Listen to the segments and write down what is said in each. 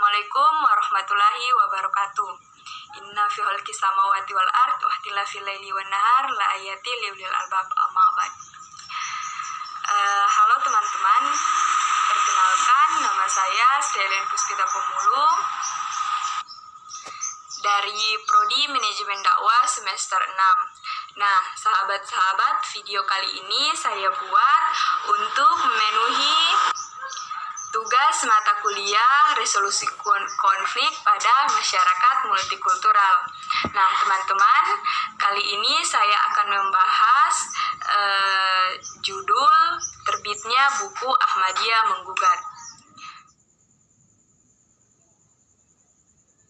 Assalamualaikum warahmatullahi wabarakatuh. Inna fi khalqis samawati wal ard wa ikhtilafil laili wan nahar la ayatin liulil albab amma ba'd. Halo teman-teman, perkenalkan nama saya Stelen Puspita Pemulung dari Prodi Manajemen Dakwah semester 6. Nah, sahabat-sahabat, video kali ini saya buat untuk memenuhi tugas mata kuliah resolusi konflik pada masyarakat multikultural. Nah, teman-teman, kali ini saya akan membahas judul terbitnya buku Ahmadiyah Menggugat.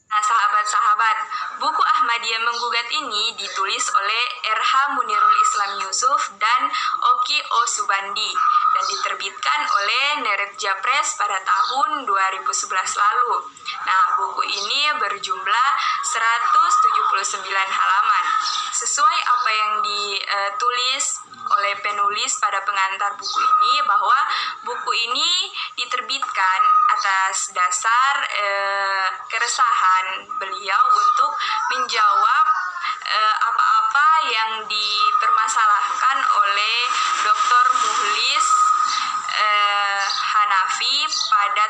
Nah, sahabat-sahabat, buku Ahmadiyah Menggugat ini ditulis oleh RH Munirul Islam Yusuf dan Oki O Subandi dan diterbitkan oleh Neretja Press pada tahun 2011 lalu. Nah, buku ini berjumlah 179 halaman. Sesuai apa yang ditulis oleh penulis pada pengantar buku ini, bahwa buku ini diterbitkan atas dasar keresahan beliau untuk menjawab apa-apa yang dipermasalahkan oleh Dr. Muhlis Hanafi pada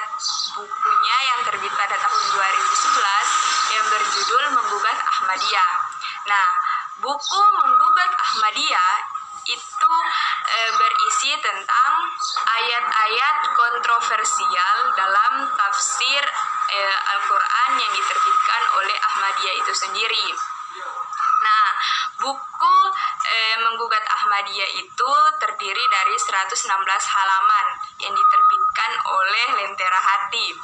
bukunya yang terbit pada tahun 2011 yang berjudul Menggugat Ahmadiyah. Nah, buku Menggugat Ahmadiyah itu berisi tentang ayat-ayat kontroversial dalam tafsir Al-Quran yang diterbitkan oleh Ahmadiyah itu sendiri. Nah, buku Menggugat Ahmadiyah itu terdiri dari 116 halaman yang diterbitkan oleh Lentera Hati.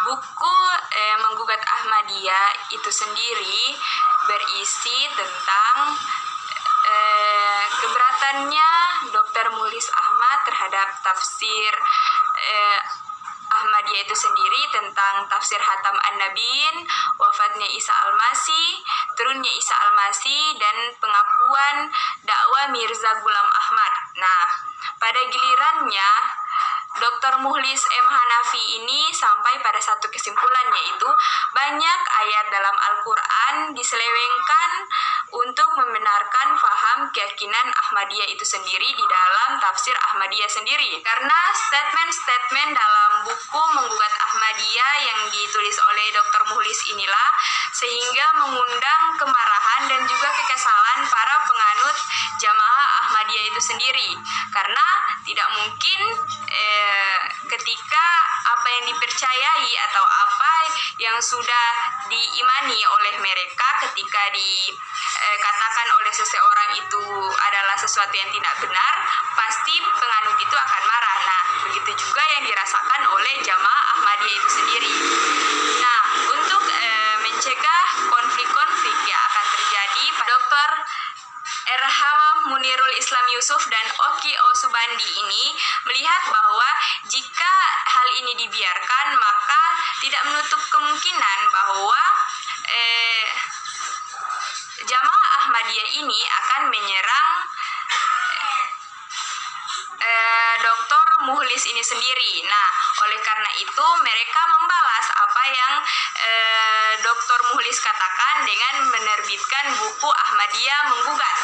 Buku Menggugat Ahmadiyah itu sendiri berisi tentang keberatannya Dr. Muhlis Ahmad terhadap tafsir Ahmadiyah itu sendiri, tentang tafsir Hatam An-Nabiin, wafatnya Isa Al-Masih, turunnya Isa Al-Masih, dan pengakuan dakwah Mirza Ghulam Ahmad. Nah, pada gilirannya Dr. Muhlis M. Hanafi ini sampai pada satu kesimpulan, yaitu banyak ayat dalam Al-Quran diselewengkan untuk membenarkan faham keyakinan Ahmadiyah itu sendiri di dalam tafsir Ahmadiyah sendiri. Karena statement-statement dalam buku Menggugat Ahmadiyah yang ditulis oleh Dr. Muhlis inilah sehingga mengundang kemarahan dan juga kekesalan para penganut jamaah Ahmadiyah itu sendiri. Karena tidak mungkin ketika apa yang dipercayai atau apa yang sudah diimani oleh mereka ketika dikatakan oleh seseorang itu adalah sesuatu yang tidak benar, pasti penganut itu akan marah. Nah, begitu juga yang dirasakan oleh jamaah Ahmadiyah itu sendiri. Nah, untuk mencegah konflik-konflik yang akan terjadi, Dr. RH Munirul Islam Yusuf dan Oki O Subandi ini melihat bahwa jika hal ini dibiarkan, maka tidak menutup kemungkinan bahwa jamaah Ahmadiyah ini akan menyerang Dr. Muhlis ini sendiri. Nah, oleh karena itu mereka membalas apa yang Dr. Muhlis katakan dengan menerbitkan buku Ahmadiyah Menggugat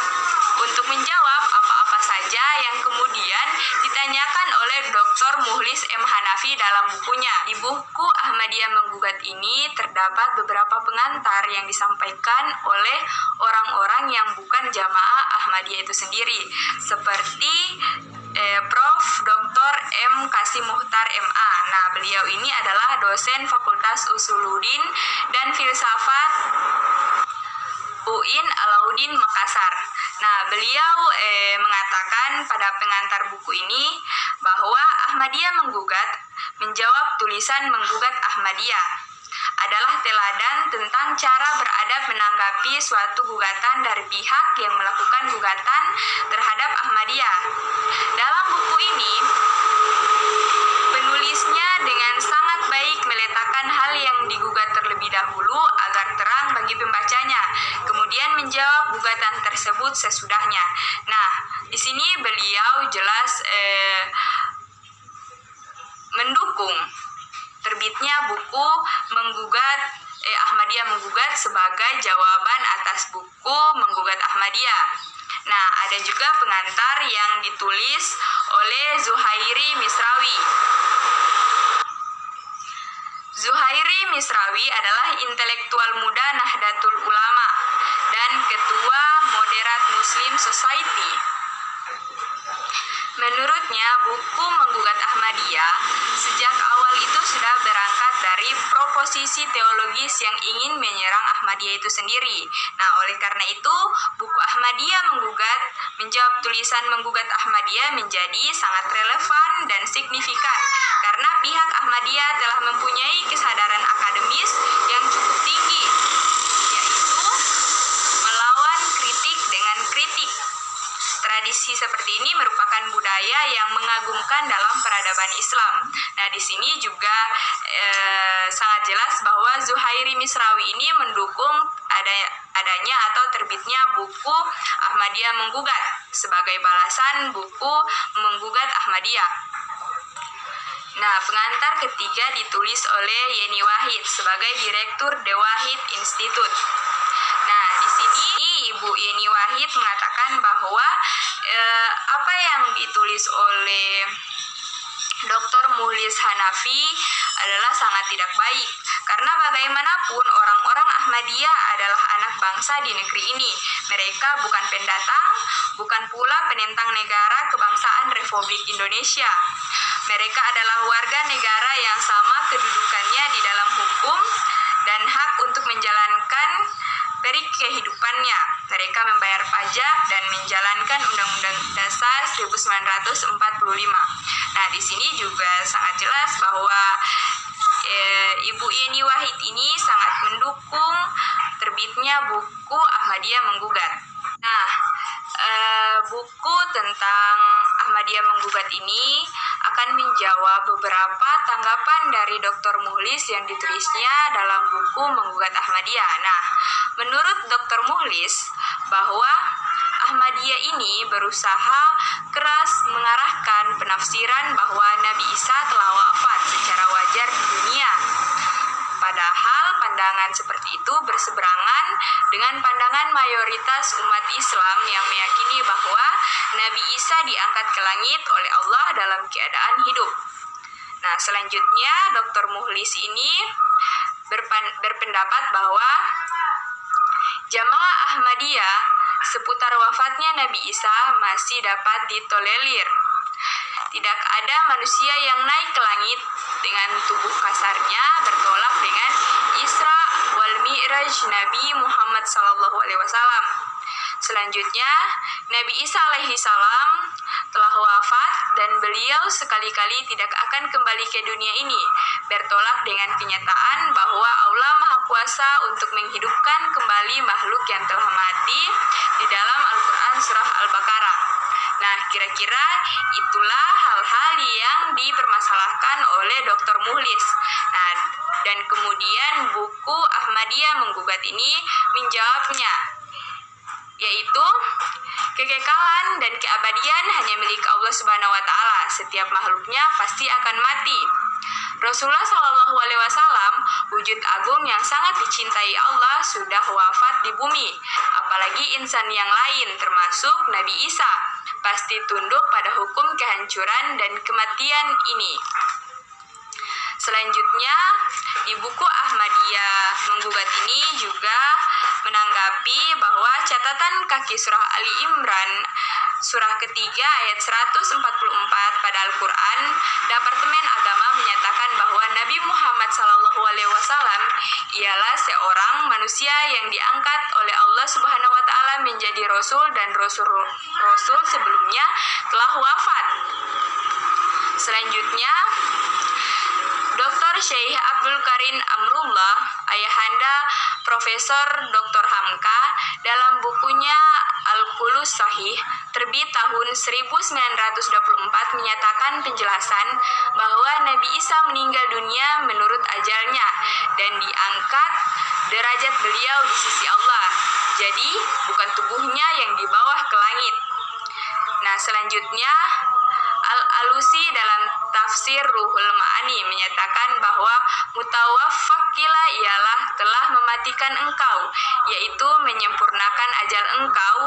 untuk menjawab apa-apa saja yang kemudian ditanyakan oleh Dr. Muhlis M. Hanafi dalam bukunya. Di buku Ahmadiyah Menggugat ini terdapat beberapa pengantar yang disampaikan oleh orang-orang yang bukan jamaah Ahmadiyah itu sendiri, seperti Prof. Dr. M. Kasim Muhtar MA. Nah, beliau ini adalah dosen Fakultas Usuluddin dan Filsafat UIN Alauddin Makassar. Nah, beliau mengatakan pada pengantar buku ini bahwa Ahmadiyah Menggugat menjawab tulisan Menggugat Ahmadiyah adalah teladan tentang cara beradab menanggapi suatu gugatan dari pihak yang melakukan gugatan terhadap Ahmadiyah. Dalam buku ini, penulisnya dengan sangat baik meletakkan hal yang digugat terlebih dahulu agar terang bagi pembacanya, kemudian menjawab gugatan tersebut sesudahnya. Nah, di sini beliau jelas mendukung terbitnya buku Ahmadiyah menggugat sebagai jawaban atas buku Menggugat Ahmadiyah. Nah, ada juga pengantar yang ditulis oleh Zuhairi Misrawi. Zuhairi Misrawi adalah intelektual muda Nahdlatul Ulama dan ketua Moderate Muslim Society. Menurutnya, buku Menggugat Ahmadiyah sejak awal itu sudah berangkat dari proposisi teologis yang ingin menyerang Ahmadiyah itu sendiri. Nah, oleh karena itu, buku Ahmadiyah Menggugat menjawab tulisan Menggugat Ahmadiyah menjadi sangat relevan dan signifikan karena pihak Ahmadiyah telah mempunyai kesadaran akademis yang cukup tinggi, yaitu melawan kritik dengan kritik. Tradisi seperti ini merupakan budaya yang mengagumkan dalam peradaban Islam. Nah, di sini juga sangat jelas bahwa Zuhairi Misrawi ini mendukung adanya atau terbitnya buku Ahmadiyah Menggugat sebagai balasan buku Menggugat Ahmadiyah. Nah, pengantar ketiga ditulis oleh Yeni Wahid sebagai Direktur The Wahid Institute. Nah, di sini Ibu Yeni Wahid mengatakan bahwa apa yang ditulis oleh Dr. Mukhlis Hanafi adalah sangat tidak baik karena bagaimanapun orang-orang Ahmadiyah adalah anak bangsa di negeri ini. Mereka bukan pendatang, bukan pula penentang negara kebangsaan Republik Indonesia. Mereka adalah warga negara yang sama kedudukannya di dalam hukum dan hak untuk menjalankan perik kehidupannya. Mereka membayar pajak dan menjalankan Undang-Undang Dasar 1945. Nah, di sini juga sangat jelas bahwa Ibu Yeni Wahid ini sangat mendukung terbitnya buku Ahmadiyah Menggugat. Nah, buku tentang Ahmadiyah Menggugat ini akan menjawab beberapa tanggapan dari Dr. Mukhlis yang ditulisnya dalam buku Menggugat Ahmadiyah. Nah, menurut Dr. Mukhlis bahwa Ahmadiyah ini berusaha keras mengarahkan penafsiran bahwa Nabi Isa telah wafat secara wajar di dunia. Padahal pandangan seperti itu berseberangan dengan pandangan mayoritas umat Islam yang meyakini bahwa Nabi Isa diangkat ke langit oleh Allah dalam keadaan hidup. Nah, selanjutnya Dr. Mukhlis ini berpendapat bahwa jamaah Ahmadiyah seputar wafatnya Nabi Isa masih dapat ditolerir. Tidak ada manusia yang naik ke langit dengan tubuh kasarnya bertolak dengan Isra wal Mi'raj Nabi Muhammad SAW. Selanjutnya, Nabi Isa alaihi salam telah wafat dan beliau sekali-kali tidak akan kembali ke dunia ini, bertolak dengan kenyataan bahwa Allah Maha Kuasa untuk menghidupkan kembali makhluk yang telah mati di dalam Al-Quran Surah Al-Baqarah. Nah, kira-kira itulah hal-hal yang dipermasalahkan oleh Dr. Mukhlis. Nah, dan kemudian buku Ahmadiyah Menggugat ini menjawabnya, yaitu kekekalan dan keabadian hanya milik Allah Subhanahu wa taala. Setiap makhluknya pasti akan mati. Rasulullah Shallallahu alaihi wasallam, wujud agung yang sangat dicintai Allah, sudah wafat di bumi. Apalagi insan yang lain termasuk Nabi Isa pasti tunduk pada hukum kehancuran dan kematian ini. Selanjutnya, di buku Ahmadiyah Menggugat ini juga menanggapi bahwa catatan kaki surah Ali Imran, surah ketiga ayat 144 pada Al-Quran, Departemen Agama menyatakan bahwa Nabi Muhammad SAW ialah seorang manusia yang diangkat oleh Allah Subhanahu wa taala menjadi rasul dan rasul sebelumnya telah wafat. Selanjutnya, Dr. Syekh Abdul Karim Amrullah, ayahanda Profesor Dr. Hamka, dalam bukunya Al-Qulus Sahih, terbit tahun 1924 menyatakan penjelasan bahwa Nabi Isa meninggal dunia menurut ajalnya dan diangkat derajat beliau di sisi Allah. Jadi, bukan tubuhnya yang dibawa ke langit. Nah, selanjutnya Al-Alusi dalam tafsir Ruhul Ma'ani menyatakan bahwa mutawaffakila ialah telah mematikan engkau, yaitu menyempurnakan ajal engkau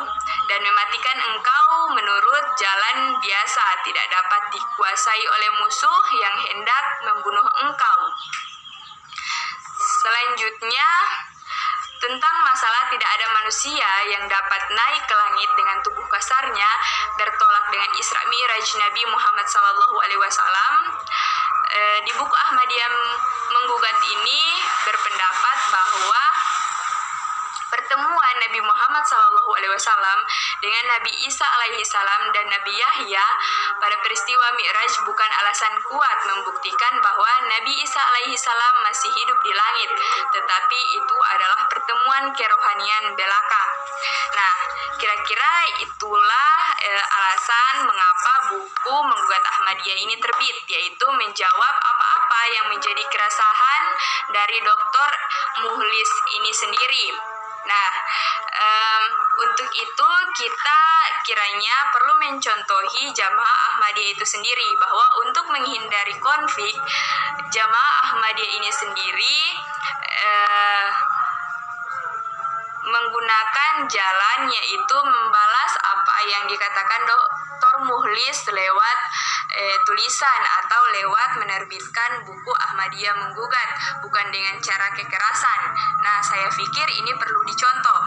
dan mematikan engkau menurut jalan biasa, tidak dapat dikuasai oleh musuh yang hendak membunuh engkau. Selanjutnya, tentang masalah tidak ada manusia yang dapat naik ke langit dengan tubuh kasarnya, bertolak dengan Isra Mi'raj Nabi Muhammad SAW. Di buku Ahmadiyah Menggugat ini berpendapat bahwa pertemuan Nabi Muhammad SAW dengan Nabi Isa alaihi salam dan Nabi Yahya pada peristiwa Mi'raj bukan alasan kuat membuktikan bahwa Nabi Isa alaihi salam masih hidup di langit, tetapi itu adalah pertemuan kerohanian belaka. Nah, kira-kira itulah alasan mengapa buku Menggugat Ahmadiyah ini terbit, yaitu menjawab apa-apa yang menjadi keresahan dari Dr. Mukhlis ini sendiri. Nah, untuk itu kita kiranya perlu mencontohi Jamaah Ahmadiyah itu sendiri, bahwa untuk menghindari konflik, Jamaah Ahmadiyah ini sendiri menggunakan jalan, yaitu membalas apa yang dikatakan Dr. Mukhlis lewat tulisan atau lewat menerbitkan buku Ahmadiyah Menggugat, bukan dengan cara kekerasan. Nah, saya pikir ini perlu dicontoh.